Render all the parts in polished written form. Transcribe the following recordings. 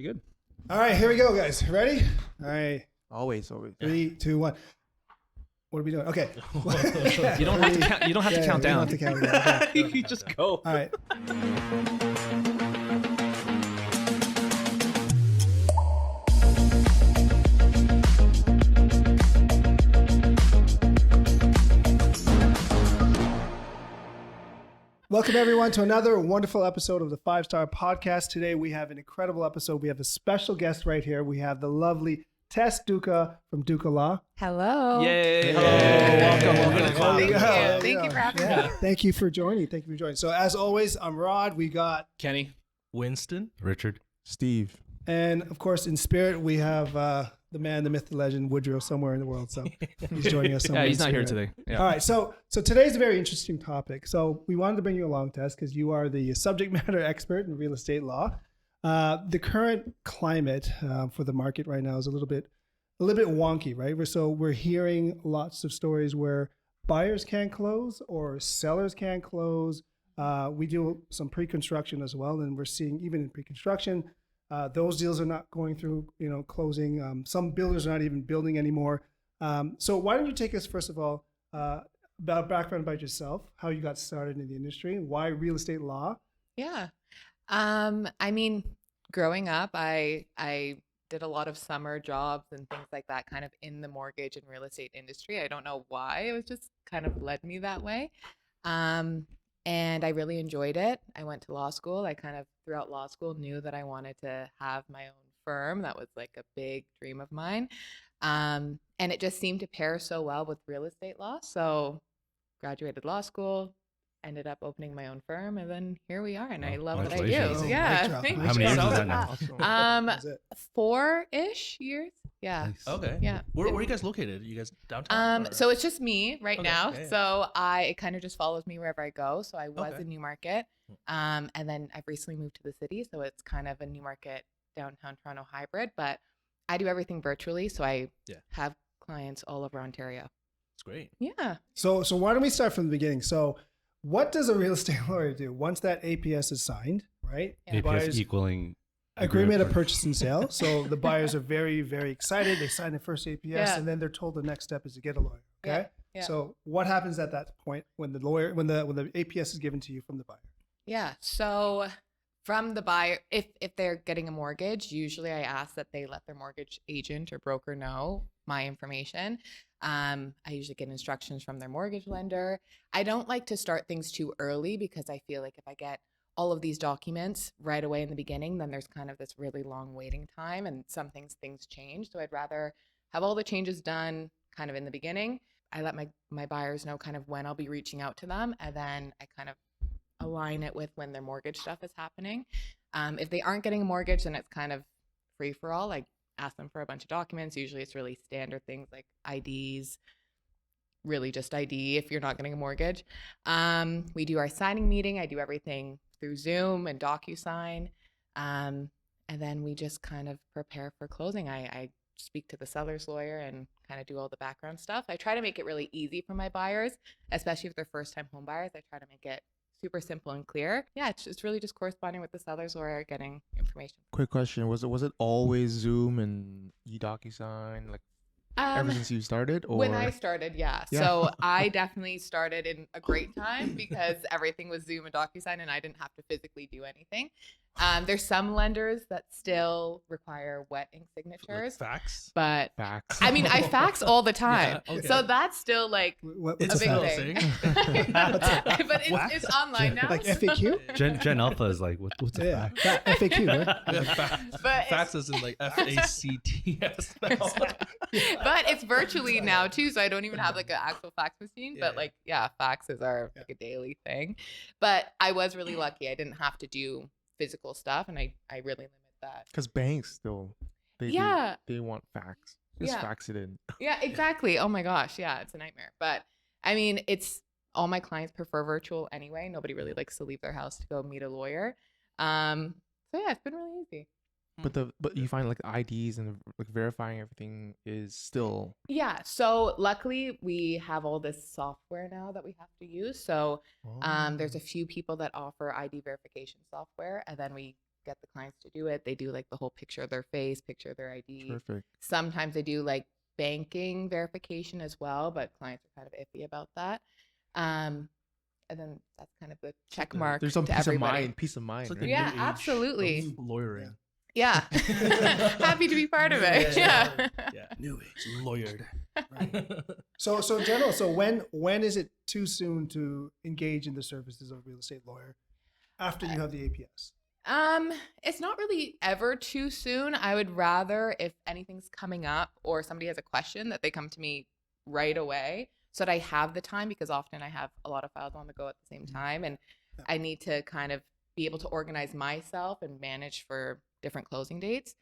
You good? All right, here we go, guys. Ready? All right. Always. 3, 2, 1. What are we doing? Okay. You don't have to count. You don't have to count down. You don't have to count. Okay. You just go. All right. Welcome, everyone, to another wonderful episode of the 5-Star Podcast. Today, we have an incredible episode. We have a special guest right here. We have the lovely Tess Dookwah from Dookwah Law. Hello. Yay! Hello. Welcome. Thank you for having me. Thank you for joining. So, as always, I'm Rod. We got, Kenny. Winston. Richard. Steve. and of course, in spirit, we have the man, the myth, the legend, Woodrow, somewhere in the world. So he's joining us. Yeah, he's in not here spirit. today. Yeah. All right, so today's a very interesting topic. So we wanted to bring you along, Tess, because you are the subject matter expert in real estate law. The current climate for the market right now is a little bit wonky, right? We're hearing lots of stories where buyers can't close or sellers can't close. We do some pre-construction as well, and we're seeing even in pre-construction, those deals are not going through, closing. Some builders are not even building anymore. So why don't you take us, first of all, about background about yourself, how you got started in the industry, why real estate law? Yeah. I mean, growing up, I did a lot of summer jobs and things like that, kind of in the mortgage and real estate industry. I don't know why. It was just kind of led me that way. And I really enjoyed it. I went to law school. I kind of, throughout law school, knew that I wanted to have my own firm. That was like a big dream of mine. And it just seemed to pair so well with real estate law. So graduated law school, ended up opening my own firm, and then here we are, and I love what I do. Congratulations. Yeah. Great job. Thank Great How many you. years job. is that now? That's it. 4-ish years. Yeah. Nice. Okay. Yeah. Where are you guys located? You guys downtown? or- So it's just me right Okay, now. yeah, yeah. So it kind of just follows me wherever I go. So I was Okay. in Newmarket. And then I've recently moved to the city. So it's kind of a Newmarket downtown Toronto hybrid, but I do everything virtually. So I have clients all over Ontario. It's great. Yeah. So why don't we start from the beginning? So what does a real estate lawyer do once that APS is signed, right? Yeah. Buyers- equaling agreement of purchase and sale. So the buyers are very, very excited. They sign the first APS, Yeah. and then they're told the next step is to get a lawyer. Okay. Yeah. So what happens at that point when the APS is given to you from the buyer? Yeah. So from the buyer, if they're getting a mortgage, usually I ask that they let their mortgage agent or broker know my information. I usually get instructions from their mortgage lender. I don't like to start things too early because I feel like if I get all of these documents right away in the beginning, then there's kind of this really long waiting time, and some things change. So I'd rather have all the changes done kind of in the beginning. I let my buyers know kind of when I'll be reaching out to them, and then I kind of align it with when their mortgage stuff is happening. If they aren't getting a mortgage, then it's kind of free for all. Like, ask them for a bunch of documents. Usually it's really standard things like IDs, really just ID if you're not getting a mortgage. We do our signing meeting. I do everything through Zoom and DocuSign. And then we just kind of prepare for closing. I speak to the seller's lawyer and kind of do all the background stuff. I try to make it really easy for my buyers, especially if they're first-time home buyers. I try to make it super simple and clear. Yeah, it's really just corresponding with the seller's lawyer, getting information. Quick question: Was it always Zoom and DocuSign like ever since you started? Or When I started, yeah. Yeah. So I definitely started in a great time because everything was Zoom and DocuSign, and I didn't have to physically do anything. There's some lenders that still require wet ink signatures, Fax? but fax? I mean, I fax all the time. Yeah, okay. So that's still like What's It's a big fax? thing. But it's online now. Like so- FAQ? Gen Alpha is like, what's a Yeah, fact? FAQ, right? Yeah, But fax is in like FACTS now. But it's virtually now too, so I don't even have like an actual fax machine. Yeah. But like, yeah, faxes are like a daily thing. But I was really lucky; I didn't have to do physical stuff, and I really limit that. Because banks still Yeah. they want fax. Just Yeah. fax it in. Yeah, exactly. Oh my gosh, yeah, it's a nightmare. But I mean, it's all my clients prefer virtual anyway. Nobody really likes to leave their house to go meet a lawyer. So yeah, it's been really easy. But you find like the IDs and like verifying everything is still Yeah. So luckily we have all this software now that we have to use. So there's a few people that offer ID verification software, and then we get the clients to do it, they do like the whole picture of their face, picture of their ID. Perfect. Sometimes they do like banking verification as well, but clients are kind of iffy about that. And then that's kind of the check mark. There's some to peace everybody. of mind. It's like Right? the Yeah, new age absolutely. of lawyering. Yeah. Happy to be part of it. Yeah. Yeah. New age lawyered. So in general, so when is it too soon to engage in the services of a real estate lawyer after you have the APS? It's not really ever too soon. I would rather, if anything's coming up or somebody has a question, that they come to me right away so that I have the time, because often I have a lot of files on the go at the same time, and I need to kind of be able to organize myself and manage for different closing dates.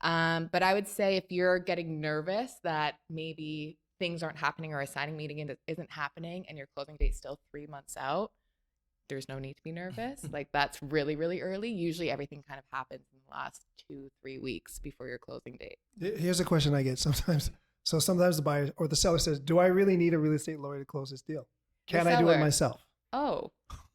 But I would say if you're getting nervous that maybe things aren't happening or a signing meeting isn't happening and your closing date's still 3 months out, there's no need to be nervous. Like, that's really, really early. Usually everything kind of happens in the last 2-3 weeks before your closing date. Here's a question I get sometimes. So sometimes the buyer or the seller says, do I really need a real estate lawyer to close this deal? Can I do it myself? Oh.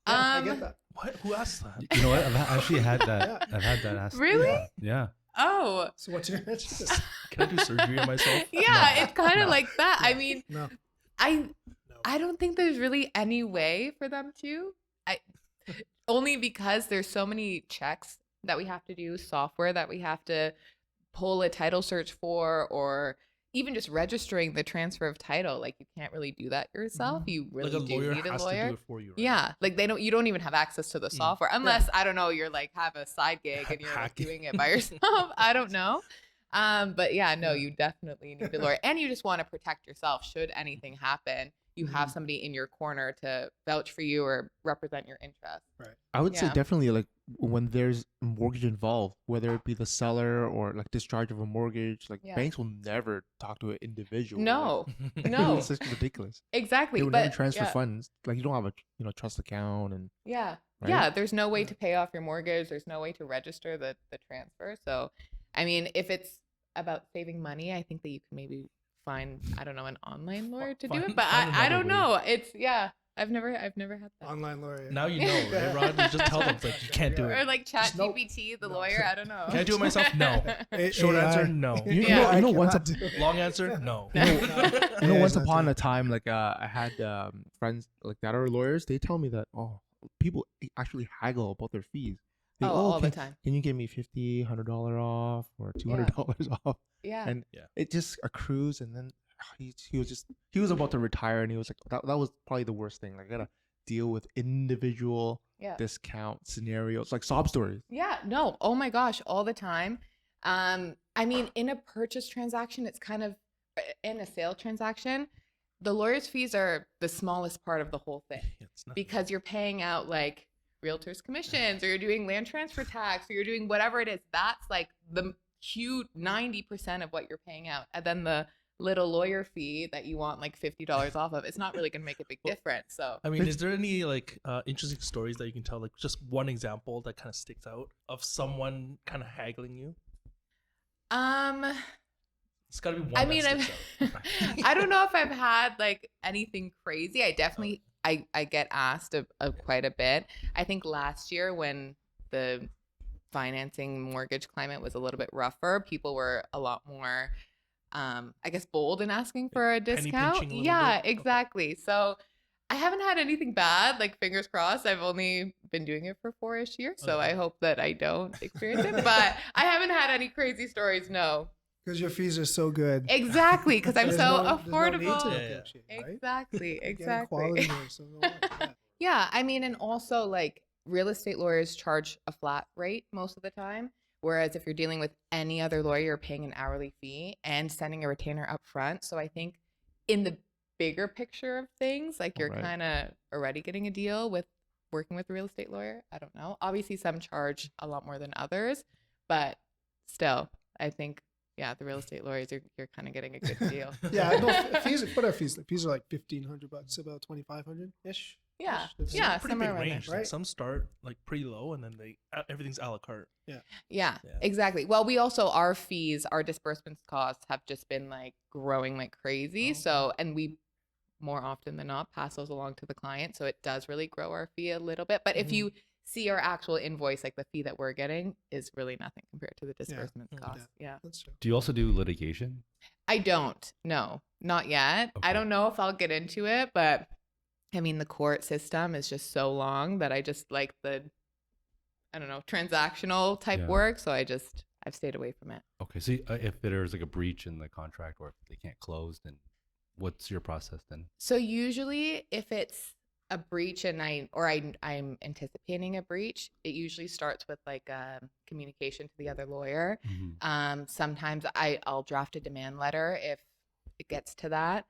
Yeah, I get that. What? Who asked that? You know what? I've actually had that. I've had that asked. Really? Yeah. Oh. So what's your answer? Can I do surgery on myself? Yeah, No. it's kind of like that. I mean, No. I don't think there's really any way for them to. Only because there's so many checks that we have to do, software that we have to pull a title search for, or even just registering the transfer of title. Like, you can't really do that yourself. You really Like a do lawyer need a has lawyer. to do it for you. Right? Yeah, like you don't even have access to the software unless, I don't know, you're like have a side gig and you're like Hacking. doing it by yourself. I don't know. But yeah, no, you definitely need a lawyer, and you just want to protect yourself. Should anything happen, you have somebody in your corner to vouch for you or represent your interests. Right. I would say Yeah. definitely like when there's mortgage involved, whether it be the seller or like discharge of a mortgage, like Yeah. banks will never talk to an individual. No, Like, no, it's just ridiculous. exactly. They would But never transfer yeah. funds. Like you don't have a trust account and Yeah. Right? Yeah. There's no way to pay off your mortgage. There's no way to register the transfer. So, I mean, if it's about saving money, I think that you can maybe find, I don't know, an online lawyer to do it. But Find I another don't way. know. It's, yeah, I've never had that. Online lawyer. Now you know, right, Rod? You just tell them it's like you can't do Or it. like Chat Nope. GPT, the lawyer. I don't know. Can I do it myself? No. A- Short AI. answer, no. You Yeah. know, I once cannot do it. Long answer, no. You know, Yeah, once it's not upon true. a time, like I had friends like that are lawyers. They tell me that people actually haggle about their fees. They, all the can, time. Can you give me $50, $100 off or $200 off? Yeah. And Yeah. it just accrues, and then he was about to retire, and he was like, that was probably the worst thing. Like, I gotta deal with individual Yeah. discount scenarios, like sob stories. Yeah, no. Oh my gosh, all the time. I mean, in a purchase transaction, it's kind of in a sale transaction, the lawyer's fees are the smallest part of the whole thing It's not- because you're paying out like realtors commissions, or you're doing land transfer tax, or you're doing whatever it is. That's like the huge 90% of what you're paying out. And then the little lawyer fee that you want like $50 off of, it's not really going to make a big difference. So I mean, is there any like interesting stories that you can tell? Like just one example that kind of sticks out of someone kind of haggling you? It's got to be one. I that mean, sticks out. I don't know if I've had like anything crazy. I definitely, I get asked of quite a bit. I think last year when the financing mortgage climate was a little bit rougher, people were a lot more, I guess, bold in asking for a Penny discount. pinching a little Yeah, bit? exactly. So I haven't had anything bad, like fingers crossed. I've only been doing it for 4-ish years, so I hope that I don't experience it. But I haven't had any crazy stories, no. Because your fees are so good. Exactly, because I'm There's so no- there's no need to affordable. Yeah, yeah. negotiate, right? Exactly, Getting exactly. quality there, so no worries, yeah. Yeah, I mean, and also like real estate lawyers charge a flat rate most of the time. Whereas if you're dealing with any other lawyer, you're paying an hourly fee and sending a retainer up front. So I think in the bigger picture of things, like you're Right. kind of already getting a deal with working with a real estate lawyer. I don't know. Obviously, some charge a lot more than others, but still, I think, yeah, the real estate lawyers, you're kind of getting a good deal. Yeah, no, fees. What are fees? Fees are like $1,500, about $2,500 ish. Yeah, That's yeah, Pretty somewhere big around there. range. Like, right? some start like pretty low, and then everything's a la carte. Yeah, Yeah. exactly. Well, we also, our fees, our disbursements costs have just been like growing like crazy. Oh, So, and we more often than not pass those along to the client. So it does really grow our fee a little bit. But if you see our actual invoice, like the fee that we're getting is really nothing compared to the disbursement cost. Yeah. That's true. Do you also do litigation? I don't. No, not yet. I Okay. don't know if I'll get into it, but I mean, the court system is just so long that I just like the, I don't know, transactional type Yeah. work. So I've stayed away from it. Okay, so if there's like a breach in the contract or if they can't close, then what's your process then? So usually if it's a breach and I'm anticipating a breach, it usually starts with like communication to the other lawyer. Sometimes I'll draft a demand letter if it gets to that.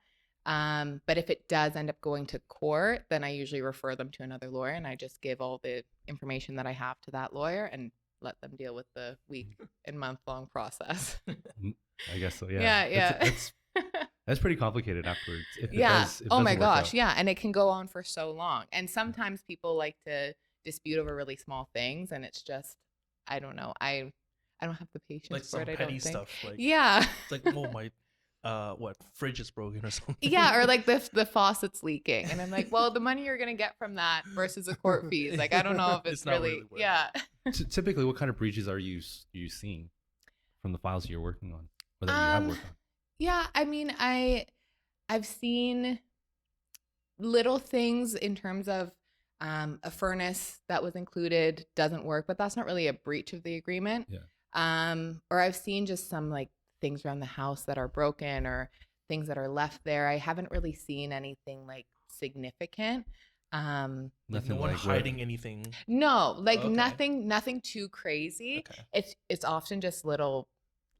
But if it does end up going to court, then I usually refer them to another lawyer and I just give all the information that I have to that lawyer and let them deal with the week and month long process. I guess so. Yeah. Yeah. That's pretty complicated afterwards. If Yeah. It does, Oh my doesn't work gosh. out. Yeah. And it can go on for so long. And sometimes people like to dispute over really small things. And it's just, I don't know. I don't have the patience Like for some it. I petty don't think. stuff. Like, Yeah. it's like, oh my, fridge is broken or something. Yeah. Or like the faucet's leaking. And I'm like, well, the money you're going to get from that versus the court fees. Like, I don't know if it's It's not really, really worth it. yeah. Typically, what kind of breaches are you seeing from the files you're working on or that you have worked on? Yeah. I mean, I've seen little things in terms of a furnace that was included doesn't work, but that's not really a breach of the agreement. Yeah. Or I've seen just some like things around the house that are broken or things that are left there. I haven't really seen anything like significant. Nothing No one like hiding anything. No, like Okay. nothing too crazy. Okay. It's often just little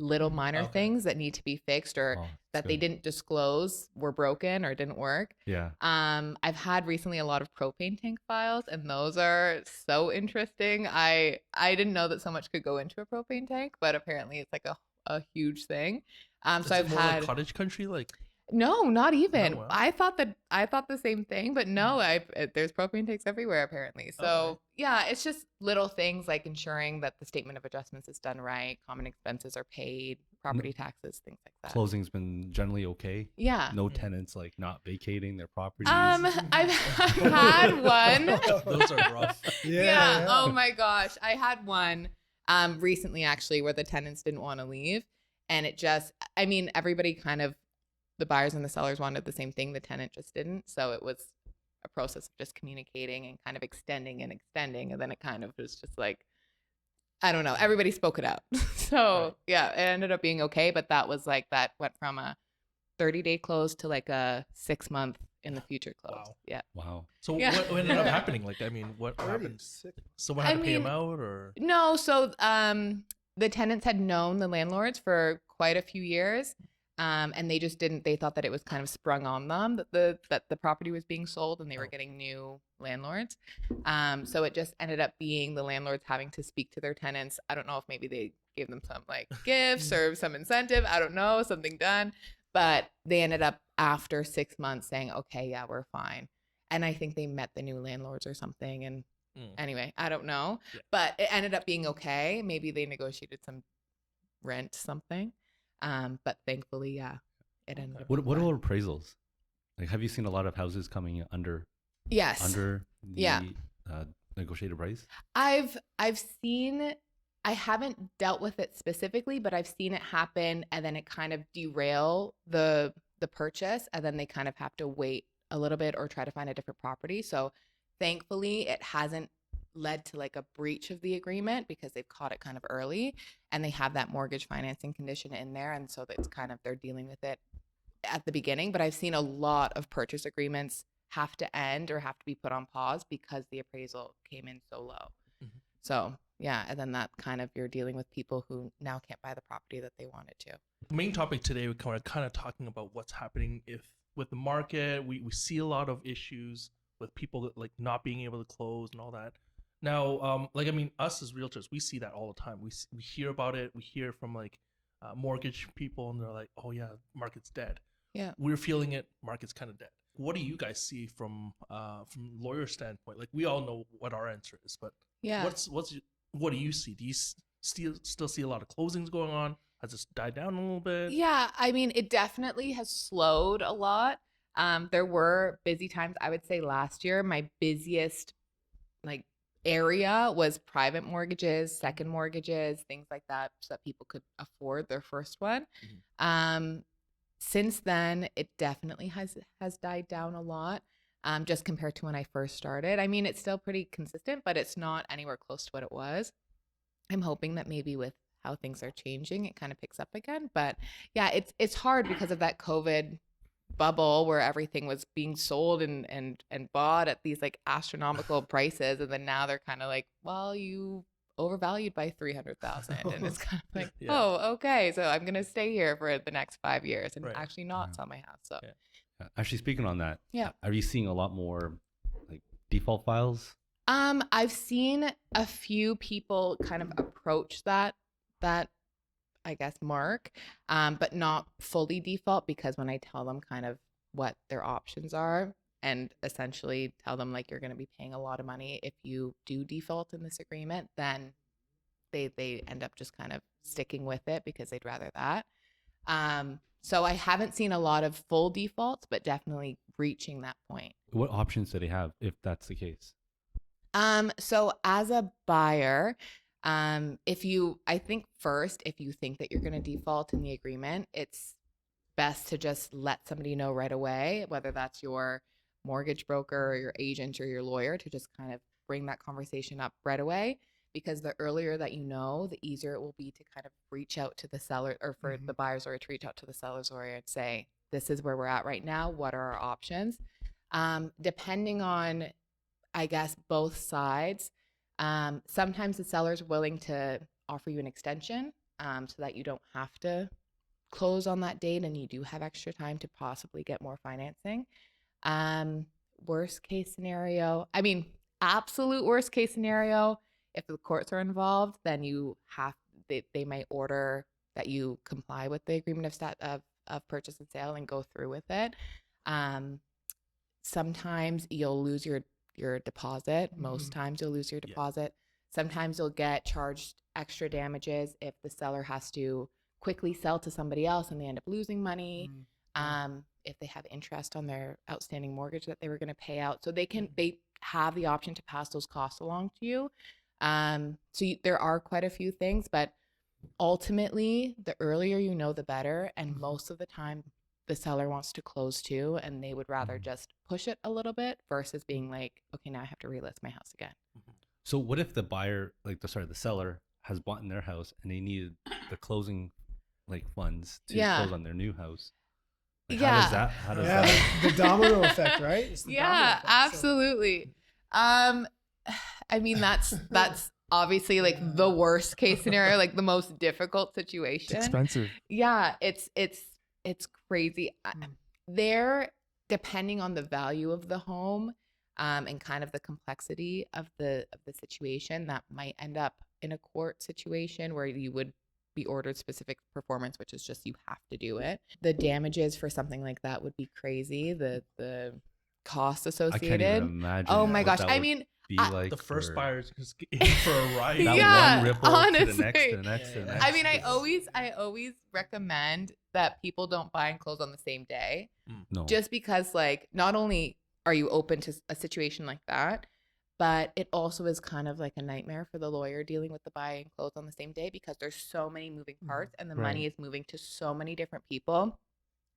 minor Okay. things that need to be fixed or Oh, that that's they good. didn't disclose were broken or didn't work. Yeah. I've had recently a lot of propane tank files, and those are so interesting. I didn't know that so much could go into a propane tank, but apparently it's like a huge thing. Is So it I've more had like cottage country? Like, no, not even. wow. I thought the same thing, but no, there's propane tanks everywhere apparently. So Okay. yeah, it's just little things like ensuring that the statement of adjustments is done right, common expenses are paid, property taxes, things like that. Closing's been generally okay. Yeah. No tenants like not vacating their properties. I've had one. those are rough. Yeah. Oh my gosh. I had one recently actually where the tenants didn't want to leave. And it just, I mean, everybody kind of, the buyers and the sellers wanted the same thing. The tenant just didn't. So it was a process of just communicating and kind of extending. And then it kind of was just like, I don't know. Everybody spoke it out. So Right. yeah, it ended up being okay. But that was like, that went from a 30-day close to like a 6-month in the future close. Wow. Yeah. Wow. So Yeah. what ended up happening? Like, I mean, what happened? 36. Someone had I to pay him mean, out, or No, so the tenants had known the landlords for quite a few years, and they just didn't. They thought that it was kind of sprung on them that the property was being sold, and they were getting new landlords. So it just ended up being the landlords having to speak to their tenants. I don't know if maybe they gave them some like gifts or some incentive. I don't know, something done, but they ended up after 6 months saying, "Okay, yeah, we're fine." And I think they met the new landlords or something, and anyway, I don't know, Yeah. but it ended up being okay. Maybe they negotiated some rent, something. But thankfully, yeah, it ended up. What being are fine. appraisals? Like, have you seen a lot of houses coming under Yes. the Yeah. negotiated price? I've seen. I haven't dealt with it specifically, but I've seen it happen, and then it kind of derail the purchase, and then they kind of have to wait a little bit or try to find a different property. So thankfully, it hasn't led to like a breach of the agreement because they've caught it kind of early, and they have that mortgage financing condition in there, and so it's kind of they're dealing with it at the beginning. But I've seen a lot of purchase agreements have to end or have to be put on pause because the appraisal came in so low. Mhm. So yeah, and then that kind of you're dealing with people who now can't buy the property that they wanted to. the main topic today, we're kind of talking about what's happening with the market. We see a lot of issues with people that, like, not being able to close and all that. Now, like, I mean, us as realtors, we see that all the time. We hear about it. We hear from like mortgage people, and they're like, "Oh yeah, market's dead." Yeah. We're feeling it. Market's kind of dead. What do you guys see from lawyer standpoint? Like, we all know what our answer is, but Yeah. what do you see? Do you still see a lot of closings going on? Has this died down a little bit? Yeah, I mean, it definitely has slowed a lot. There were busy times. I would say last year, my busiest like area was private mortgages, second mortgages, things like that, so that people could afford their first one. Since then, it definitely has died down a lot, just compared to when I first started. I mean, it's still pretty consistent, but it's not anywhere close to what it was. I'm hoping that maybe with how things are changing, it kind of picks up again. But yeah, it's hard because of that COVID bubble where everything was being sold and bought at these like astronomical prices, and then now they're kind of like, well, you overvalued by 300,000, and it's kind of like, Yeah. oh, okay, so I'm gonna stay here for the next 5 years and Right. actually not sell my house. So Actually, speaking on that, Yeah. are you seeing a lot more like default files? I've seen a few people kind of approach that I guess mark, but not fully default, because when I tell them kind of what their options are and essentially tell them like you're going to be paying a lot of money if you do default in this agreement, then they end up just kind of sticking with it because they'd rather that. So I haven't seen a lot of full defaults, but definitely reaching that point. What options do they have if that's the case? So as a buyer, I think first, if you think that you're going to default in the agreement, it's best to just let somebody know right away, whether that's your mortgage broker or your agent or your lawyer, to just kind of bring that conversation up right away, because the earlier that you know, the easier it will be to kind of reach out to the seller, or for the buyer's lawyer to reach out to the seller's lawyer and say, this is where we're at right now. What are our options? Depending on, I guess, both sides. Sometimes the seller's willing to offer you an extension, so that you don't have to close on that date and you do have extra time to possibly get more financing. Worst case scenario, I mean, absolute worst case scenario, if the courts are involved, then they might order that you comply with the agreement of purchase and sale and go through with it. Sometimes you'll lose your deposit. Most times you'll lose your deposit. Sometimes you'll get charged extra damages if the seller has to quickly sell to somebody else and they end up losing money. If they have interest on their outstanding mortgage that they were going to pay out. So they have the option to pass those costs along to you. There are quite a few things, but ultimately the earlier you know, the better. And most of the time the seller wants to close too, and they would rather just push it a little bit versus being like, okay, now I have to relist my house again. So what if the buyer, the seller has bought in their house and they needed the closing funds to close on their new house? How does that? The domino effect, right? It's the domino effect, absolutely. I mean, that's obviously like the worst case scenario, like the most difficult situation. It's expensive. Yeah, it's crazy. Depending on the value of the home, and kind of the complexity of the situation, that might end up in a court situation where you would be ordered specific performance, which is just you have to do it. The damages for something like that would be crazy. The costs associated. I can't even imagine. Oh my gosh! I mean, The first buyer's just in for a ride. That one ripple honestly. to the next, to the next, to the next. I mean, I always recommend that people don't buy and close on the same day. No. Just because, like, not only are you open to a situation like that, but it also is kind of like a nightmare for the lawyer dealing with the buy and close on the same day, because there's so many moving parts and the money is moving to so many different people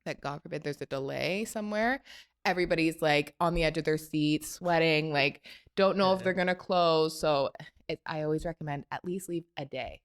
that, God forbid, there's a delay somewhere. Everybody's like on the edge of their seats, sweating, like don't know if they're going to close. So I always recommend at least leave a day.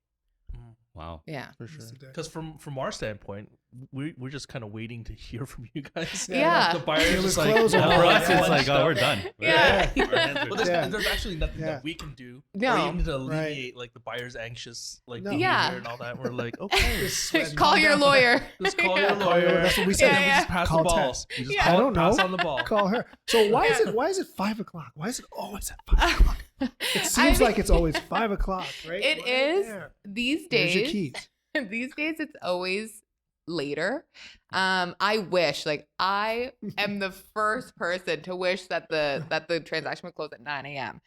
Wow. Yeah. For sure. Because from our standpoint, we're just kind of waiting to hear from you guys. Yeah. The buyer's It was just like, closed And for us, it's like, stuff. oh, we're done. Yeah. Our hands are Well, done. there's actually nothing Yeah. that we can do, No. or even to alleviate like the buyer's anxious No. behavior Yeah. and all that. We're like, okay, Call your lawyer. just call Yeah. your lawyer. That's what we And said. then we Yeah, just pass Call the ball. Tess. We just Yeah. I don't pass know. on the ball. Call her. So why is it 5 o'clock? Why is it always at 5 o'clock? It seems like it's always 5 o'clock, right? It Right is there. these There's your days. keys. These days it's always later. I wish, like, I am the first person to wish that the transaction would close at 9 a.m.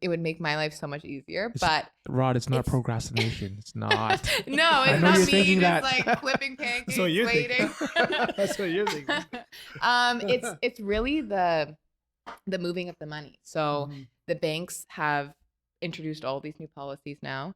It would make my life so much easier. But Rod, it's not It's- procrastination. It's not. no, I it's know not you're me thinking just that. like flipping pancakes, That's what you're waiting. thinking. That's what you're thinking. It's really the moving of the money. So the banks have introduced all these new policies now,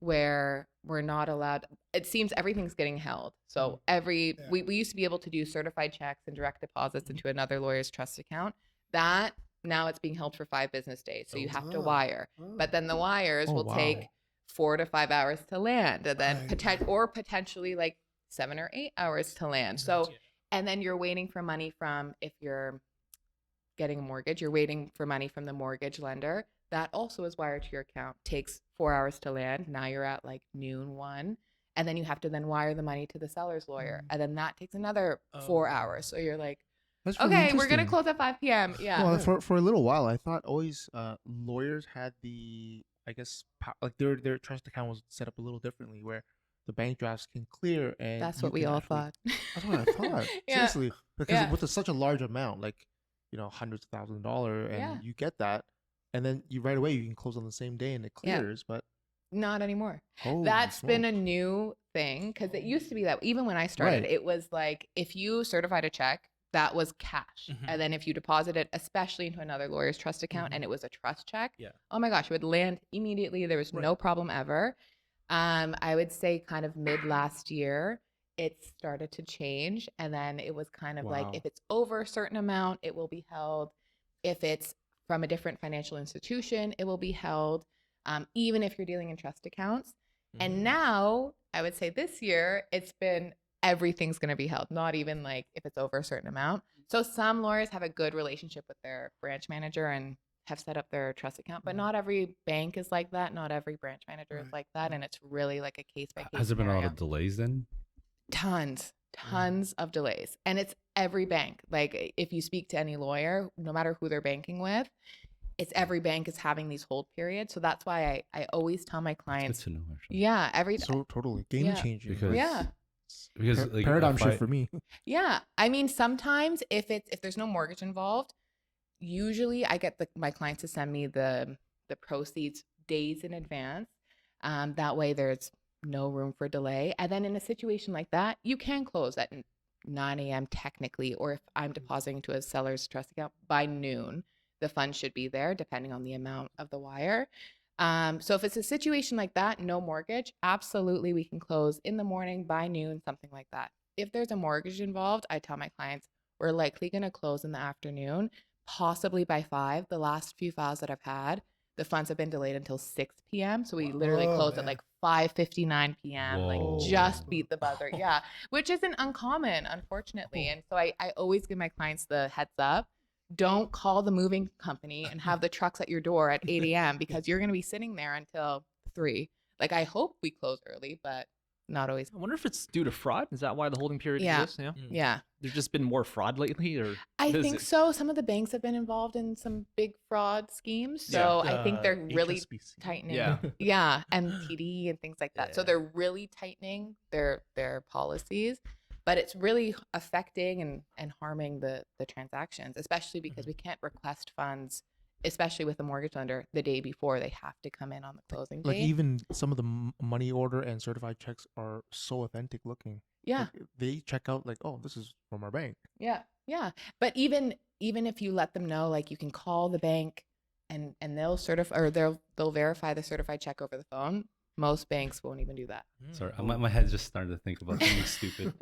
where we're not allowed. It seems everything's getting held. So we used to be able to do certified checks and direct deposits into another lawyer's trust account. That now it's being held for 5 business days. So you have to wire, but then the wires will take 4 to 5 hours to land, and then potentially like 7 or 8 hours to land. So, and then you're waiting for money from, if you're getting a mortgage, you're waiting for money from the mortgage lender. That also is wired to your account. Takes 4 hours to land. Now you're at like noon, 1. And then you have to then wire the money to the seller's lawyer. And then that takes another 4 hours. So you're like, That's really okay, we're going to interesting. close at 5 p.m. Yeah. Well, for a little while, I thought always lawyers had the, I guess, like their trust account was set up a little differently, where the bank drafts can clear, and That's you what we can all actually- thought. That's what I thought. Yeah. Seriously, because with such a large amount, like hundreds of thousands of dollars, and you get that, and then you right away you can close on the same day and it clears, but Not anymore. holy That's been a smokes. new thing, because it used to be that even when I started, Right. it was like if you certified a check, that was cash. And then if you deposited, especially into another lawyer's trust account, and it was a trust check, oh my gosh, it would land immediately. There was no problem ever. I would say kind of mid last year, it started to change. And then it was kind of like, Wow. if it's over a certain amount, it will be held. If it's from a different financial institution, it will be held, even if you're dealing in trust accounts. And now I would say this year, it's been everything's going to be held, not even like if it's over a certain amount. So some lawyers have a good relationship with their branch manager and have set up their trust account, but not every bank is like that. Not every branch manager is like that. And it's really like a case by case. Has there been a lot of delays then? Tons of delays. And it's every bank. Like if you speak to any lawyer, no matter who they're banking with, it's every bank is having these hold periods. So that's why I always tell my It's clients, good to know, actually. yeah, So totally game changing. Because- yeah. Because like, paradigm if shift I- for me. Yeah. I mean, sometimes if there's no mortgage involved, usually I get my clients to send me the proceeds days in advance. That way there's no room for delay. And then in a situation like that, you can close at 9 a.m. technically, or if I'm depositing to a seller's trust account by noon, the funds should be there depending on the amount of the wire. So if it's a situation like that, no mortgage, absolutely we can close in the morning by noon, something like that. If there's a mortgage involved, I tell my clients we're likely going to close in the afternoon, possibly by 5. The last few files that I've had, the funds have been delayed until 6 p.m. So we literally closed at like 5:59 p.m. Whoa. Like just beat the buzzer. Yeah, which isn't uncommon, unfortunately. And so I always give my clients the heads up. Don't call the moving company and have the trucks at your door at 8 a.m. because you're going to be sitting there until 3. Like, I hope we close early, but not always. I wonder if it's due to fraud. Is that why the holding period Yeah. exists? Yeah. Yeah, There's just been more fraud lately, or I is think it- so. Some of the banks have been involved in some big fraud schemes. So I think they're really HSBC. tightening. Yeah. Yeah, and TD and things like that. So Yeah. they're really tightening their policies, but it's really affecting and harming the transactions, especially because we can't request funds, especially with a mortgage lender, the day before. They have to come in on the closing Like date. even some of the money order and certified checks are so authentic looking. Yeah. Like, they check out like, oh, this is from our bank. Yeah. But even if you let them know, like you can call the bank and they'll certify, or they'll verify the certified check over the phone. Most banks won't even do that. Sorry, my head's just starting to think about something stupid.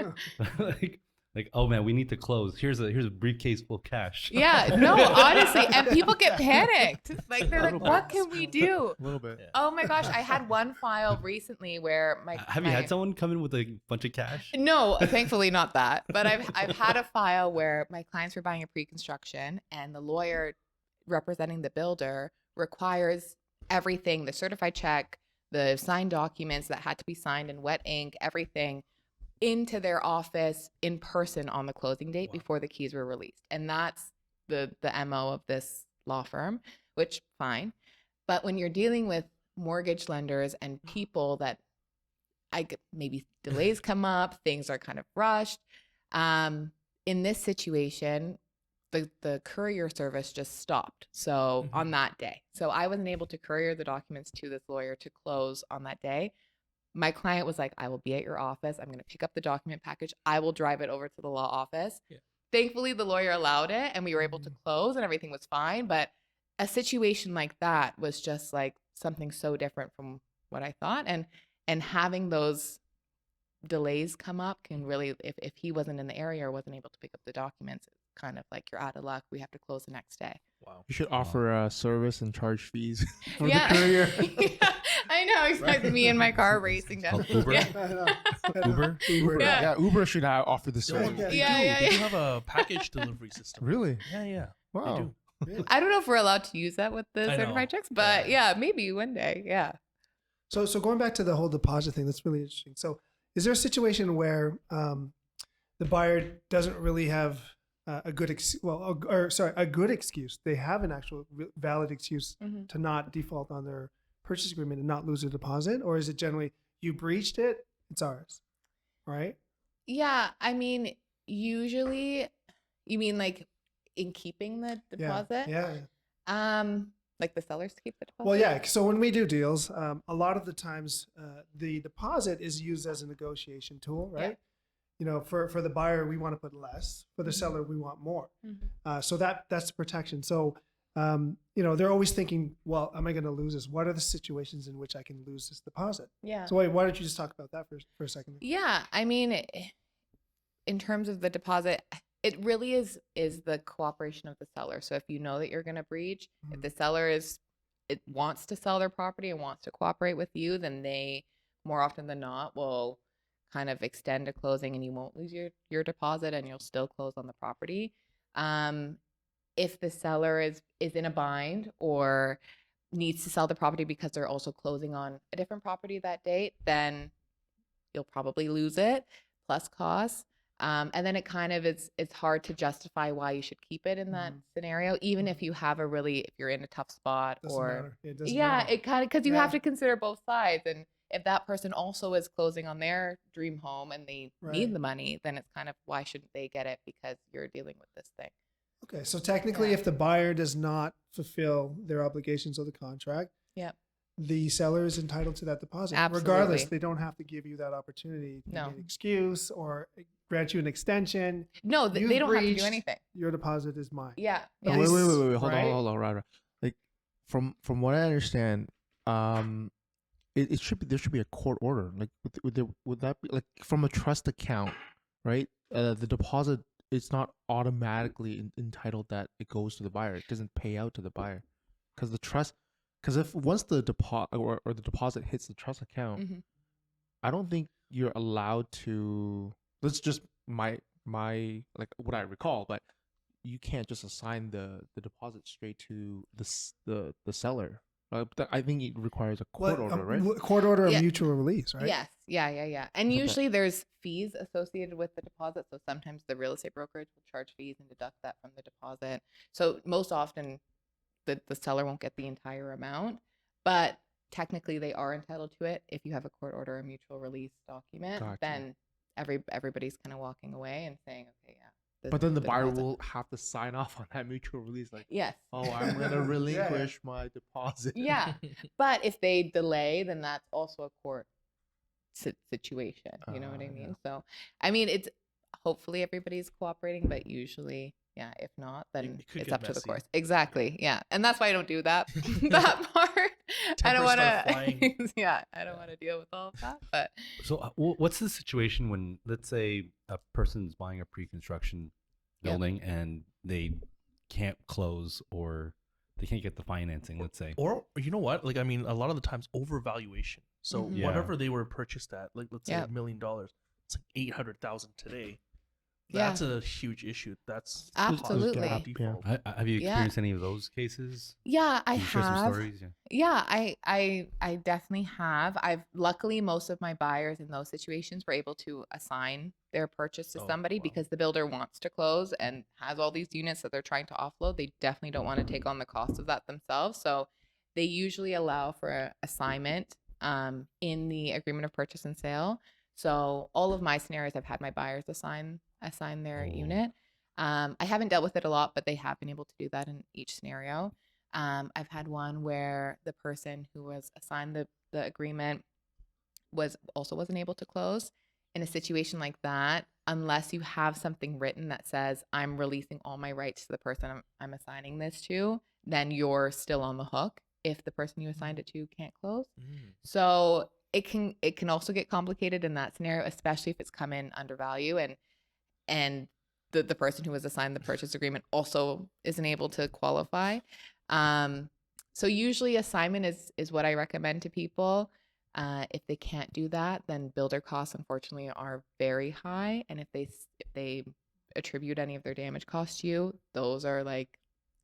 like, oh man, we need to close. Here's a briefcase full of cash. Yeah, no, honestly, and people get panicked. Like they're like, "What can we do?" A little bit. Oh my gosh, I had one file recently where Have you had someone come in with a bunch of cash? No, thankfully not that. But I've had a file where my clients were buying a pre-construction, and the lawyer representing the builder requires everything: the certified check, the signed documents that had to be signed in wet ink, everything, into their office in person on the closing date before the keys were released. And that's the MO of this law firm, which fine. But when you're dealing with mortgage lenders and people that maybe delays come up, things are kind of rushed. In this situation, the courier service just stopped. So on that day, so I wasn't able to courier the documents to this lawyer to close on that day. My client was like, I will be at your office. I'm going to pick up the document package. I will drive it over to the law office. Yeah. Thankfully, the lawyer allowed it and we were able to close and everything was fine. But a situation like that was just like something so different from what I thought. And having those delays come up can really, if he wasn't in the area or wasn't able to pick up the documents, it's kind of like you're out of luck. We have to close the next day. Wow. You should offer a service and charge fees for Yeah. the courier. Yeah, I know, exactly. Me and my car racing down. Called Uber? Yeah. I know. Uber? Uber, Yeah. yeah. Uber should offer the No, service. they Yeah, do. They do yeah. have a package delivery system. Really? Yeah, yeah. They Wow. do. Really? I don't know if we're allowed to use that with the I know. certified checks, but yeah, maybe one day. Yeah. So going back to the whole deposit thing, that's really interesting. So is there a situation where the buyer doesn't really have a good a good excuse? They have an actual valid excuse Mhm. to not default on their purchase agreement and not lose a deposit, or is it generally you breached it, it's ours, right? Yeah. I mean, usually, you mean like in keeping the deposit? Yeah. Like the sellers keep the deposit? Well, yeah. So when we do deals, a lot of the times the deposit is used as a negotiation tool, right? Yeah. You know, for the buyer, we want to put less. For the seller, we want more. Mhm. So that's the protection. So, you know, they're always thinking, well, am I going to lose this? What are the situations in which I can lose this deposit? Yeah. So wait, why don't you just talk about that for a second? Yeah, I mean, in terms of the deposit, it really is the cooperation of the seller. So if you know that you're going to breach, if the seller wants to sell their property and wants to cooperate with you, then they more often than not will kind of extend a closing, and you won't lose your deposit, and you'll still close on the property. If the seller is in a bind or needs to sell the property because they're also closing on a different property that date, then you'll probably lose it plus costs. And then it kind of it's hard to justify why you should keep it in that scenario, even if you have if you're in a tough spot Doesn't or matter. It doesn't yeah, matter. it kind of, because you have Yeah. to consider both sides. And if that person also is closing on their dream home and they Right. need the money, then it's kind of, why shouldn't they get it because you're dealing with this thing? Okay, so technically, Yeah. if the buyer does not fulfill their obligations of the contract, Yep. the seller is entitled to that deposit. Absolutely. Regardless, they don't have to give you that opportunity to No. make an excuse or grant you an extension. No, You've they don't have to breached. do anything. Your deposit is mine. Yeah. Oh, Yeah. wait, Yes. hold Right? on, right. Like from what I understand, it should be, there should be a court order. Like would that be like from a trust account, right? The deposit, it's not automatically entitled that it goes to the buyer. It doesn't pay out to the buyer because if once the deposit or the deposit hits the trust account, Mhm. I don't think you're allowed to. That's just my like what I recall, but you can't just assign the deposit straight to the seller. I think it requires a court order, right? Court order of Yeah. mutual release, right? Yes. Yeah. And Okay. usually there's fees associated with the deposit. So sometimes the real estate brokerage will charge fees and deduct that from the deposit. So most often the seller won't get the entire amount, but technically they are entitled to it. If you have a court order or mutual release document, Gotcha. then everybody's kind of walking away and saying, okay, yeah. But then the buyer deposit. will have to sign off on that mutual release, like, Yes. oh, I'm gonna relinquish my deposit. Yeah. But if they delay, then that's also a court situation. You know what I Yeah. mean? So, I mean, it's hopefully everybody's cooperating, but usually, yeah, if not, then it could it's get up to the messy. course. Exactly. Yeah. And that's why I don't do that that part. I Tempers don't want start flying. to. Yeah, I don't want to deal with all of that. But So, what's the situation when, let's say, a person's buying a pre-construction Yep. building and they can't close or they can't get the financing? Let's say, Or you know what? Like, I mean, a lot of the times overvaluation. So Mhm. Yeah. whatever they were purchased at, like let's say Yep. $1 million, it's like 800,000 today. Yeah. That's a huge issue. That's Absolutely. possible Yeah. default. have you Yeah. experienced any of those cases? yeah, I Can you share some have. stories? Yeah. Yeah, I definitely have. I've luckily most of my buyers in those situations were able to assign their purchase to Oh, somebody wow. because the builder wants to close and has all these units that they're trying to offload. They definitely don't want to take on the cost of that themselves. So they usually allow for a assignment in the agreement of purchase and sale. So all of my scenarios, I've had my buyers assign their Oh. unit. I haven't dealt with it a lot, but they have been able to do that in each scenario. I've had one where the person who was assigned the agreement wasn't able to close. In a situation like that, unless you have something written that says I'm releasing all my rights to the person I'm assigning this to, then you're still on the hook if the person you assigned it to can't close. Mm. So it can also get complicated in that scenario, especially if it's come in under value and the person who was assigned the purchase agreement also isn't able to qualify. So usually assignment is what I recommend to people. If they can't do that, then builder costs unfortunately are very high, and if they attribute any of their damage costs to you, those are like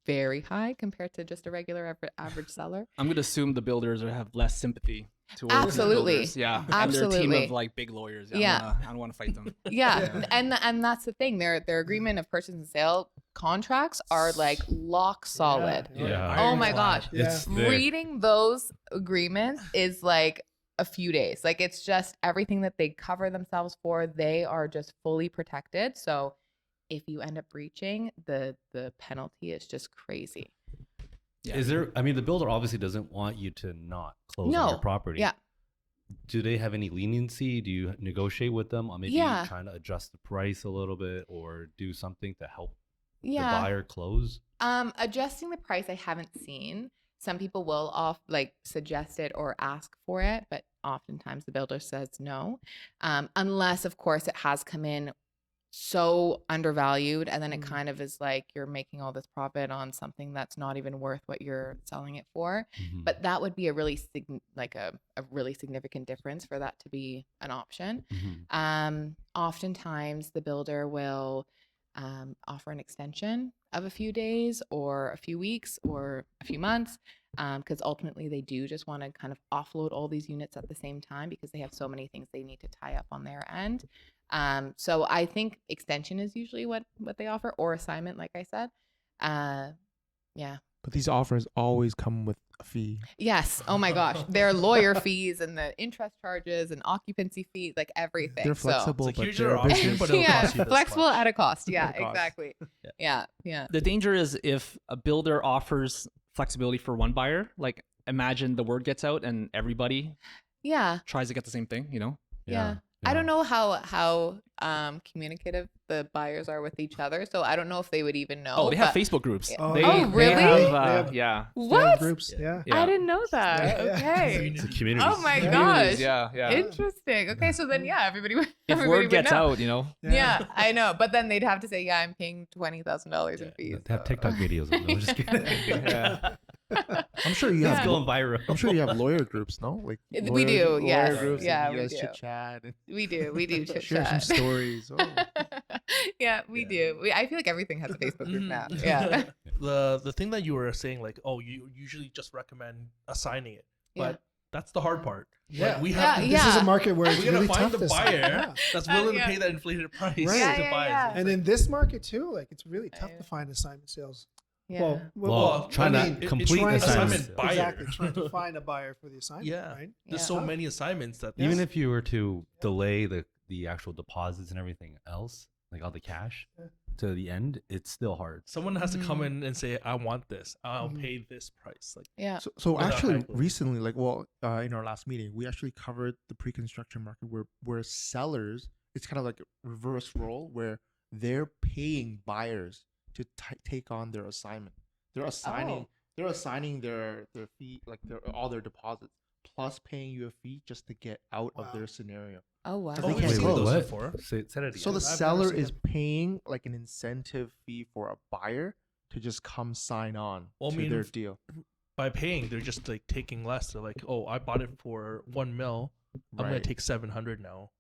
very high compared to just a regular average seller. I'm gonna assume the builders have less sympathy towards Absolutely. builders. Yeah, Absolutely. And their team of like big lawyers. Yeah. I don't want to fight them. Yeah. And that's the thing. Their agreement of purchase and sale contracts are like lock solid. Yeah. Oh my gosh. It's there. Reading those agreements is like a few days. Like it's just everything that they cover themselves for, they are just fully protected. So if you end up breaching, the penalty is just crazy. Yeah. Is there? I mean, the builder obviously doesn't want you to not close on your property. Yeah. Do they have any leniency? Do you negotiate with them on maybe Yeah. trying to adjust the price a little bit or do something to help Yeah. the buyer close? Adjusting the price, I haven't seen. Some people will suggest it or ask for it, but oftentimes the builder says no, unless of course it has come in so undervalued, and then it kind of is like you're making all this profit on something that's not even worth what you're selling it for. Mhm. But that would be a really a really significant difference for that to be an option. Mhm. Oftentimes the builder will offer an extension of a few days or a few weeks or a few months, because ultimately they do just want to kind of offload all these units at the same time because they have so many things they need to tie up on their end. So I think extension is usually what they offer, or assignment, like I said. Yeah. But these offers always come with a fee. Yes. Oh my gosh. Their lawyer fees and the interest charges and occupancy fees, like everything. They're So- flexible, It's like, but here's they're your a option, business. but it'll yeah, cost you this flexible much. at a cost. Yeah, At a cost. exactly. Yeah. The danger is if a builder offers flexibility for one buyer, like imagine the word gets out and everybody Yeah. tries to get the same thing, you know? Yeah. I don't know how communicative the buyers are with each other, so I don't know if they would even know. Oh, they have but- Facebook groups. Yeah. Oh, They, Oh, they really? have, They have- yeah. They have What? groups? Yeah. Yeah. I didn't know that. Yeah, yeah. Okay. It's a community. Oh my Yeah. gosh. Yeah. Interesting. Okay, so then everybody would. If everybody word would gets know. out, you know. Yeah, I know, but then they'd have to say, I'm paying $20,000 in fees. They have TikTok videos. No, I'm just kidding. Yeah. I'm sure you It's have. going viral. I'm sure you have lawyer groups, no? Like We do, yes. Lawyer groups, Yeah, and we you guys do. chit chat and We do chit share some chat. stories. Oh. Yeah, we do. I feel like everything has a Facebook group now. Mhm. Yeah. The thing that you were saying, like, oh, you usually just recommend assigning it, but Yeah. that's the hard part. Yeah. Like, we have to, Yeah. This is a market where it's we gotta really find tough the to sell. buyer Yeah. that's willing Yeah. to pay that inflated price Right. to Yeah, buy yeah. it. And in this market too, like it's really I tough know. to find assignment sales. Yeah. Well, trying I mean, to complete trying to assignments. assignment buyer. Exactly, trying to find a buyer for the assignment. Yeah. Right. There's Yeah. so many assignments that Even Yes. if you were to delay the actual deposits and everything else, like all the cash Yeah. to the end, it's still hard. someone has to come Mhm. in and say, I want this. I'll Mhm. pay this price. Like, Yeah. So Without actually, high close. recently, in our last meeting, we actually covered the pre-construction market where sellers, it's kind of like a reverse role where they're paying buyers to take on their assignment. They're assigning their fee, like all their deposits, plus paying you a fee just to get out of Wow. their scenario. Oh, wow. They oh, can't we've seen close. those What? before. Say it again. So the I've never seller seen is them. paying like an incentive fee for a buyer to just come sign on Well, I to mean, their deal. By paying, they're just like taking less. They're like, oh, I bought it for $1 million. I'm gonna Right. take 700 now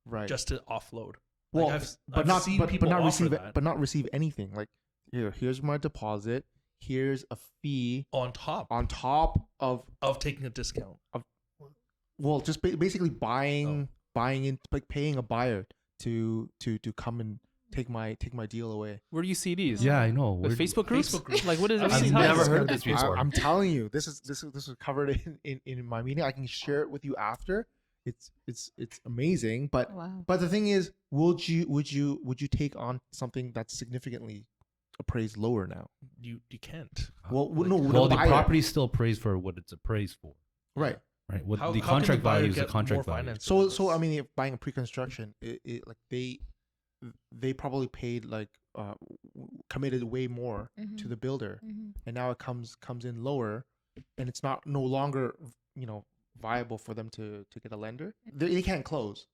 Right. just to offload. Well, Like, but I've not seen but people not offer receive that but not receive anything. Like, here's my deposit. Here's a fee on top on top of taking a discount. just basically buying in, like paying a buyer to come and take my deal away. Where do you see these? Yeah, I know. With Facebook groups? Facebook groups. Like, what is it? I've What never is- heard of this I, before. I'm telling you, this was covered in my meeting. I can share it with you after. It's amazing. But Wow. but the thing is, would you take on something that's significantly appraised lower now? You can't. Well, Like, no, Well, the buyer. property's still appraised for what it's appraised for, Right. right? What How- the how can contract the buyer value is the get contract more value. finance? So I mean, if buying a pre-construction, it like they probably paid like committed way more to the builder, and now it comes in lower, and it's no longer viable for them to get a lender. They can't close,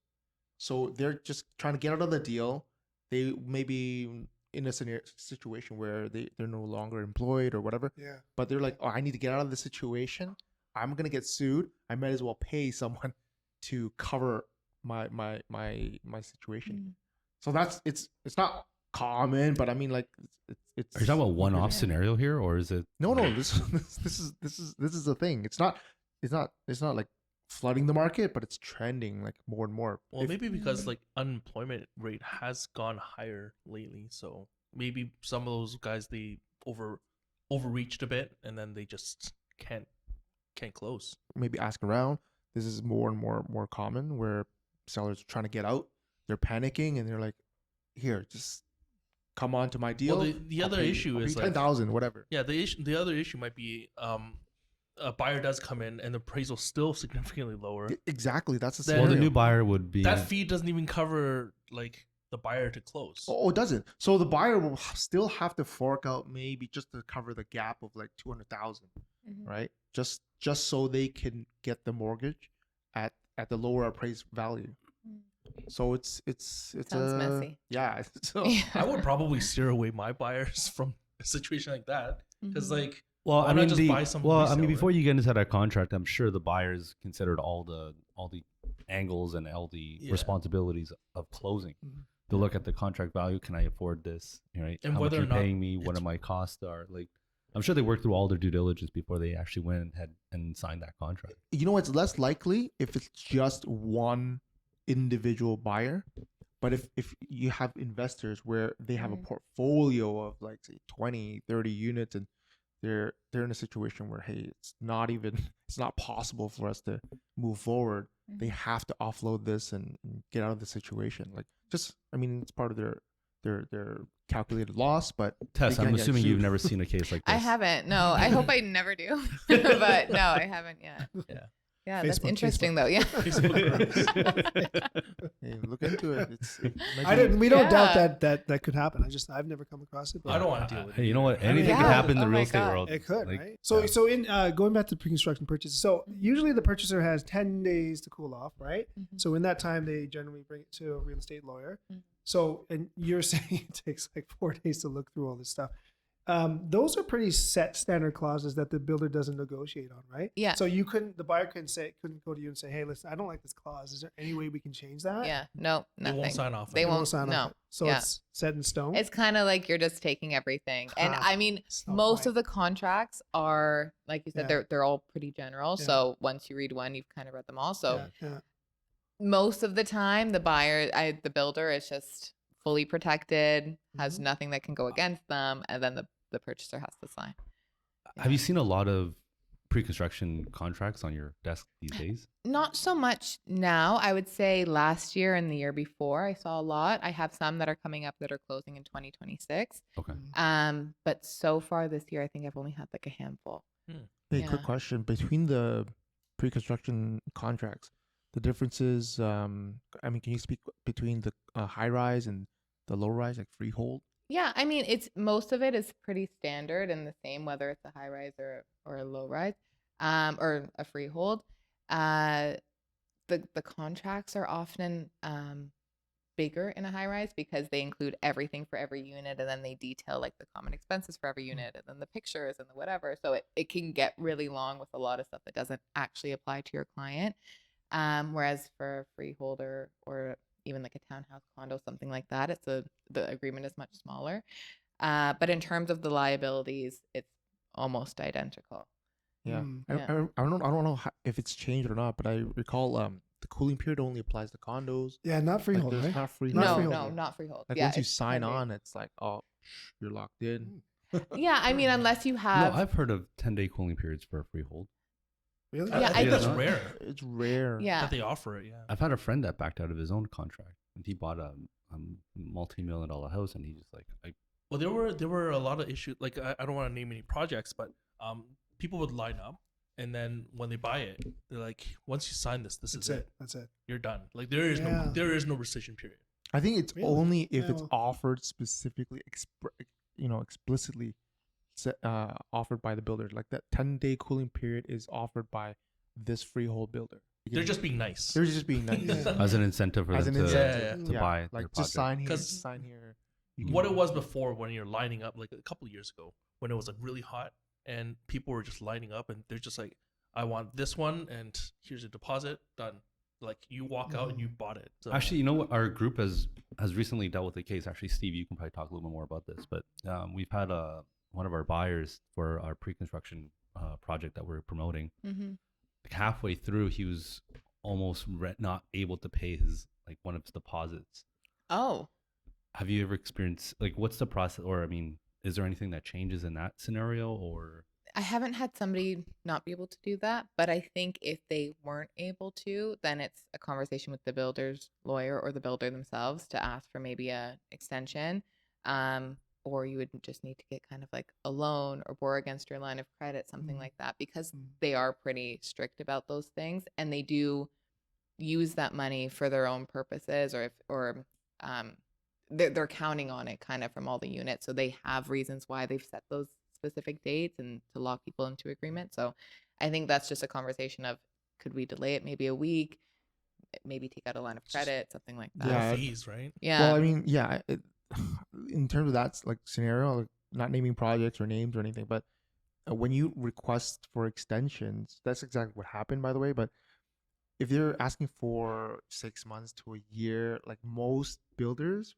so they're just trying to get out of the deal. They may be in a situation where they're no longer employed or whatever. Yeah. But they're like, oh, I need to get out of the situation. I'm gonna get sued. I might as well pay someone to cover my situation. So it's not common, but I mean, like, it's. Are you talking about one-off scenario here, or is it? No, this is the thing. It's not like flooding the market, but it's trending like more and more. Well, maybe because like unemployment rate has gone higher lately, so maybe some of those guys, they overreached a bit, and then they just can't close. Maybe ask around. This is more and more common where sellers are trying to get out. They're panicking and they're like, "Here, just come on to my deal." Well, the other issue is like 10,000, whatever. Yeah, the other issue might be a buyer does come in and the appraisal's still significantly lower. Exactly, that's the Then- scenario. Well, the new buyer would be That fee doesn't even cover like the buyer to close. Oh, it doesn't. So the buyer will still have to fork out maybe just to cover the gap of like 200,000, right? Just so they can get the mortgage at the lower appraised value. So it's Sounds messy. Yeah. So I would probably steer away my buyers from a situation like that because like. Well, why I not mean, just buy some resale, before right? you get into that contract, I'm sure the buyers considered all the angles and all the responsibilities of closing. They'll look at the contract value. Can I afford this? Right? And How whether much or you're not paying me? What are my costs? Are like, I'm sure they worked through all their due diligence before they actually went ahead and signed that contract. you know, it's less likely if it's just one individual buyer. But if you have investors where they have a portfolio of like say 20, 30 units and they're in a situation where, hey, it's not possible for us to move forward. They have to offload this and get out of the situation. Like, it's part of their calculated loss. But Tess, they I'm can't get assuming you've sued. never seen a case like this. I haven't. No, I hope I never do. But no, I haven't yet. Yeah. Yeah, that's Facebook, interesting though. Yeah. Hey, look into it. We don't doubt Yeah. that could happen. I've never come across it. But I don't want to deal with Hey, it. you know what? I mean, Anything Yeah. can happen in the Oh real my estate God. world. It could, Like, right? So in going back to pre-construction purchases, so usually the purchaser has 10 days to cool off, right? So in that time, they generally bring it to a real estate lawyer. So, and you're saying it takes like 4 days to look through all this stuff. Those are pretty set standard clauses that the builder doesn't negotiate on, right? Yeah. So the buyer couldn't go to you and say, hey, listen, I don't like this clause. Is there any way we can change that? Yeah. No, They nothing. won't sign off. on They it. won't sign no. off. So Yeah. it's set in stone. It's kind of like you're just taking everything. And I mean, So most fine. of the contracts are, like you said, Yeah. they're all pretty general. Yeah. So once you read one, you've kind of read them all. So yeah. most of the time, the builder is just fully protected, has nothing that can go against them, and then the purchaser has to sign. have you seen a lot of pre-construction contracts on your desk these days? Not so much now. I would say last year and the year before, I saw a lot. I have some that are coming up that are closing in 2026. Okay. But so far this year, I think I've only had like a handful. Hey, Yeah. quick question. Between the pre-construction contracts, the differences, can you speak between the high-rise and the low-rise, like freehold? Yeah, I mean, most of it is pretty standard and the same, whether it's a high rise or a low rise, or a freehold. The contracts are often bigger in a high rise because they include everything for every unit, and then they detail like the common expenses for every unit, and then the pictures and the whatever. So it can get really long with a lot of stuff that doesn't actually apply to your client. Whereas for a freeholder or even like a townhouse condo, something like that, the agreement is much smaller. But in terms of the liabilities, it's almost identical. Yeah. Mm. I don't know if it's changed or not, but I recall the cooling period only applies to condos. Yeah, not Like, freehold, there's right? not freehold. Not No, freehold. not freehold. Like Yeah, once you it's sign 10 days. on, it's like, oh, you're locked in. Yeah, I mean, unless you have. No, I've heard of 10-day cooling periods for a freehold. Really? Yeah, I think I that's think- rare It's rare. Yeah. that they offer it. Yeah. I've had a friend that backed out of his own contract. And he bought a multi-million-dollar house, and he just like, Well, there were a lot of issues. Like I don't want to name any projects, but people would line up, and then when they buy it, they're like, once you sign this, this That's is it. it. That's it. You're done. Like there is Yeah. no rescission period. I think it's Really? only if Yeah, it's well. offered specifically, explicitly offered by the builder. Like that 10-day cooling period is offered by this freehold builder. They're just being nice. They're just being nice. Yeah. As an incentive for As them an to, incentive. to buy like their just project. sign here, 'Cause just sign here. What it was before, when you're lining up, like a couple of years ago, when it was like really hot and people were just lining up and they're just like, I want this one and here's a deposit, done. Like you walk out and you bought it. So, Actually, you know what? Our group has recently dealt with a case. Actually, Steve, you can probably talk a little bit more about this. But we've had one of our buyers for our pre-construction project that we're promoting. Mm-hmm. Like halfway through, he was almost not able to pay his one of his deposits. Oh, Have you ever experienced what's the process? Or I mean, is there anything that changes in that scenario? Or I haven't had somebody not be able to do that, but I think if they weren't able to, then it's a conversation with the builder's lawyer or the builder themselves to ask for maybe a extension. Or you would just need to get kind of like a loan or borrow against your line of credit, something like that, because they are pretty strict about those things, and they do use that money for their own purposes, they're counting on it kind of from all the units. So they have reasons why they've set those specific dates and to lock people into agreement. So I think that's just a conversation of, could we delay it maybe a week, maybe take out a line of credit, something like that. Yeah. fees, right? Yeah. Well, I mean, yeah. In terms of that scenario, not naming projects or names or anything, but when you request for extensions, that's exactly what happened, by the way. But if they're asking for 6 months to a year, like most builders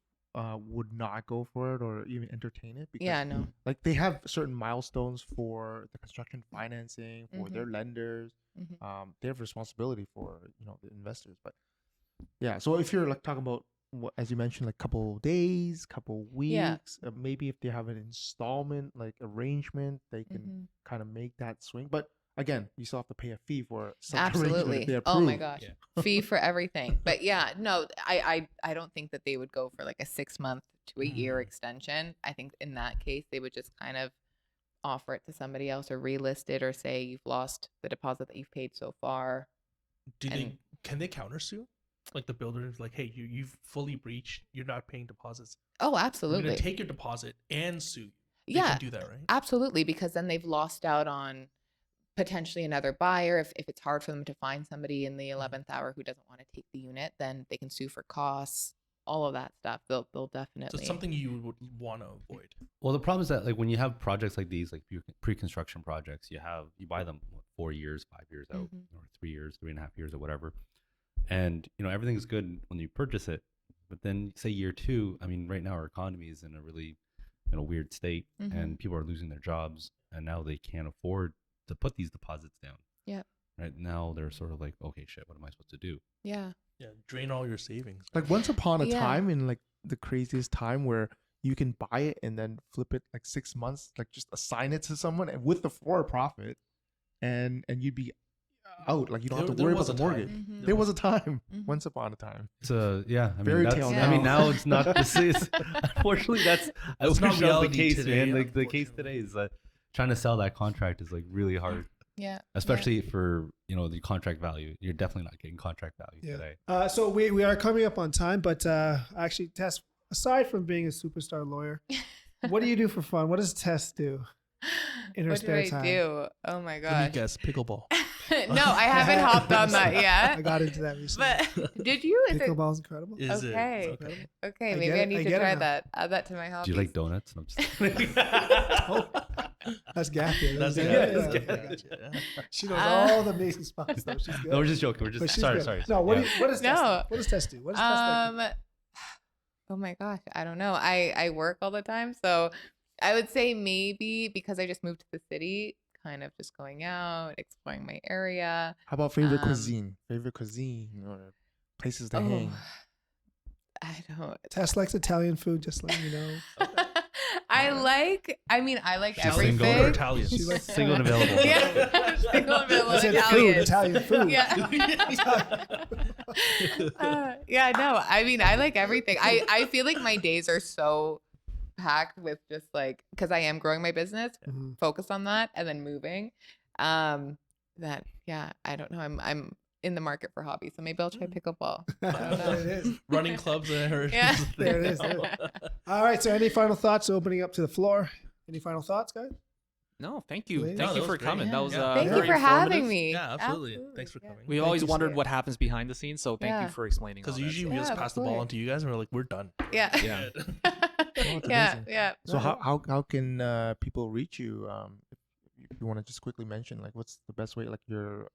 would not go for it or even entertain it, because Yeah, no. like they have certain milestones for the construction financing for their lenders. They have responsibility for the investors. But yeah, so if you're talking about as you mentioned, couple days, couple weeks, maybe if they have an installment arrangement, they can kind of make that swing. But again, you still have to pay a fee for such arrangement if Absolutely. they Oh my approve. gosh. Fee for everything. But yeah, no, I don't think that they would go for like a 6 month to a year extension. I think in that case, they would just kind of offer it to somebody else or relist it or say you've lost the deposit that you've paid so far. Can they countersue? Like the builder is like, hey, you've fully breached, you're not paying deposits. Oh, I'm absolutely. gonna take your deposit and sue you. They Yeah, can do that, right? absolutely, because then they've lost out on potentially another buyer. If it's hard for them to find somebody in the 11th hour who doesn't want to take the unit, then they can sue for costs, all of that stuff. They'll So definitely. it's something you would want to avoid. well, the problem is that when you have projects like these, pre-construction projects, you buy them 4 years, 5 years out, or 3 years, 3.5 years, or whatever. And everything's good when you purchase it, but then say year 2. I mean, right now our economy is in a really weird state, and people are losing their jobs, and now they can't afford to put these deposits down. Yeah. Right now they're sort of like, okay, shit, what am I supposed to do? Yeah. Yeah, drain all your savings. Once upon a Yeah. time, in the craziest time, where you can buy it and then flip it 6 months, just assign it to someone and with the for profit, and you'd be out. You don't have to worry about the mortgage. There was a time, once upon a time. So yeah, I mean, Fairy that's, tale I mean, now. now it's not. Unfortunately, that's I wish not that was the reality case, today, man. The case unfortunately. today is that trying to sell that contract is really hard, Yeah. especially for the contract value. You're definitely not getting contract value today. So we are coming up on time, but actually, Tess, aside from being a superstar lawyer, what do you do for fun? What does Tess do in her What spare do I time? do? Oh my Let me gosh. guess, pickleball. No, I haven't hopped on that I yet. got into that recently. But did you? Is it Pickleball's incredible. Is okay? it? Okay. Okay, I maybe get I it. need I to get it try now. that. Add that to my hobbies. Do you like donuts? I'm just That's Gaffy. That's Yeah. She knows all the amazing spots, though. She's good. No, we're just joking. We're But just she's sorry. good. Sorry. No, what Yeah. does Tess No. do? What does Tess do? What does Tess like? Oh my gosh, I don't know. I work all the time, so I would say maybe because I just moved to the city, kind of just going out, exploring my area. How about favorite cuisine? Favorite cuisine or places to hang? I don't. Tess likes Italian food, just letting you know. I like She's everything. single Or Italian. She likes Single and available. Yeah, single and available I said Italian. Italian food. Yeah. Yeah, no, I like everything. I feel like my days are so packed with just because I am growing my business, focus on that, and then moving. That yeah, I don't know. I'm in the market for hobbies. So maybe I'll try pickleball. There it is. Running clubs there. Yeah. There it is. All right. So any final thoughts? Opening up to the floor. Any final thoughts, guys? No, thank you. Ladies? Thank No, you that for was great. coming. That was Yeah. Thank you very for having informative. me. Yeah, absolutely. Thanks for coming. We Thank always you, wondered sir. what happens behind the scenes, so thank Yeah. you for explaining. Because all that. usually we Yeah, just of pass the ball course. on to you guys and we're like, we're done. Yeah. Yeah. it's Yeah. amazing. Yeah. So how can people reach you? If you want to just quickly mention, like, what's the best way, like your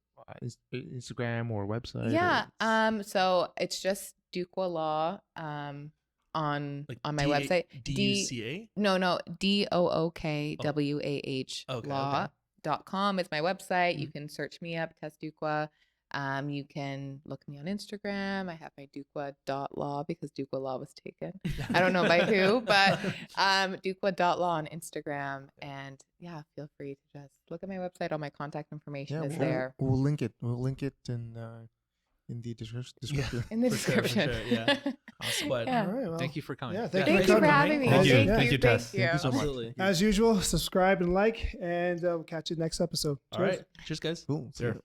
Instagram or website? Yeah. Or So it's just Dookwah Law on my website. DUCA? No, DOOKWAH Okay, law.com is my website. You Mhm. can search me up, Tess Dookwah. You can look me on Instagram. I have my Dookwah.law because Dookwah Law was taken. I don't know by who, but Dookwah.law on Instagram. And yeah, feel free to just look at my website. All my contact information is there we'll link it. We'll link it in the description. in the For sure, for description. sure, yeah. But Yeah. All right. Well, Thank you for coming. Yeah. Yeah, Thank you for coming. having me. Thank you. Thank Thank you, Thank Tess. you. Thank you so much. absolutely. As usual, subscribe and like, and we'll catch you next episode. All Cheers. right. Cheers, guys. Cool. Sure.